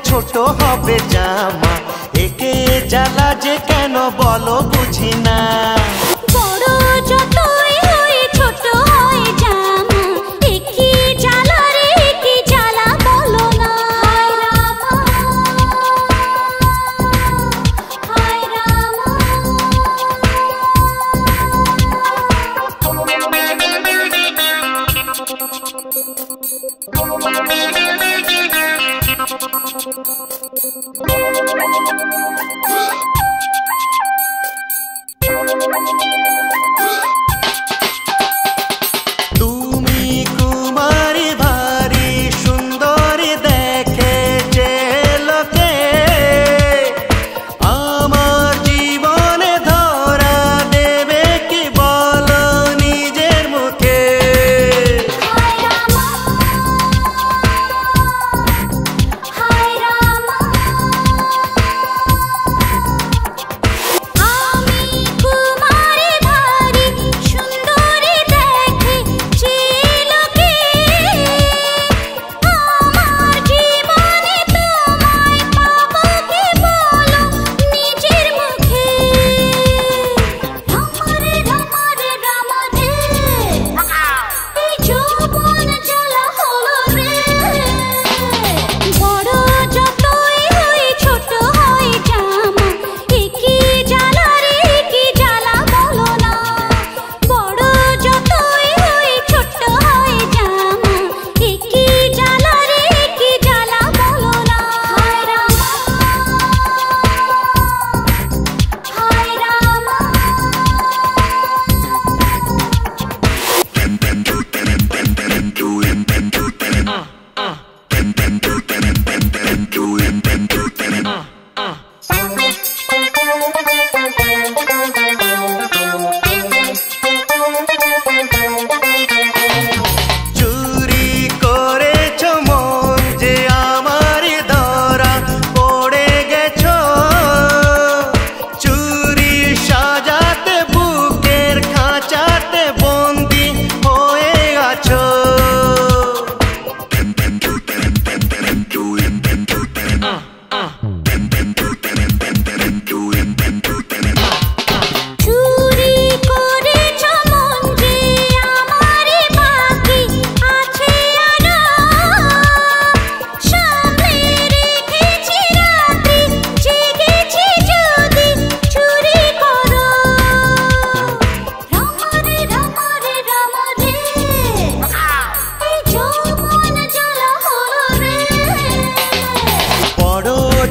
ছোট হবে জামা একে জ্বালা যে কেন বলো বুঝি না। বড় যতই হই ছোট হয় জামা একই জ্বালা রে একই জ্বালা বলো না। হায় রামা তুমি কুমারী ভারী সুন্দরী দেখে যে লোকে আমার জীবনে ধরা দেবে কি বলো নিজের মুখে।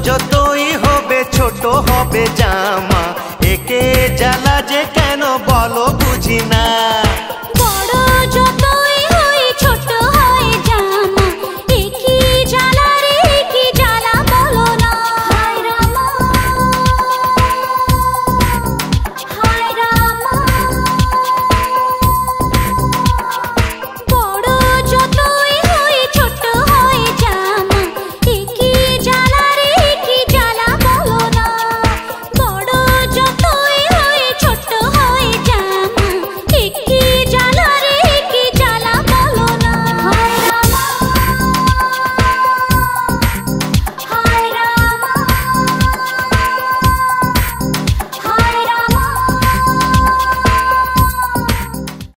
যতই হবে ছোট হবে জামা একে জ্বালা যে কেন বলো বুঝি না।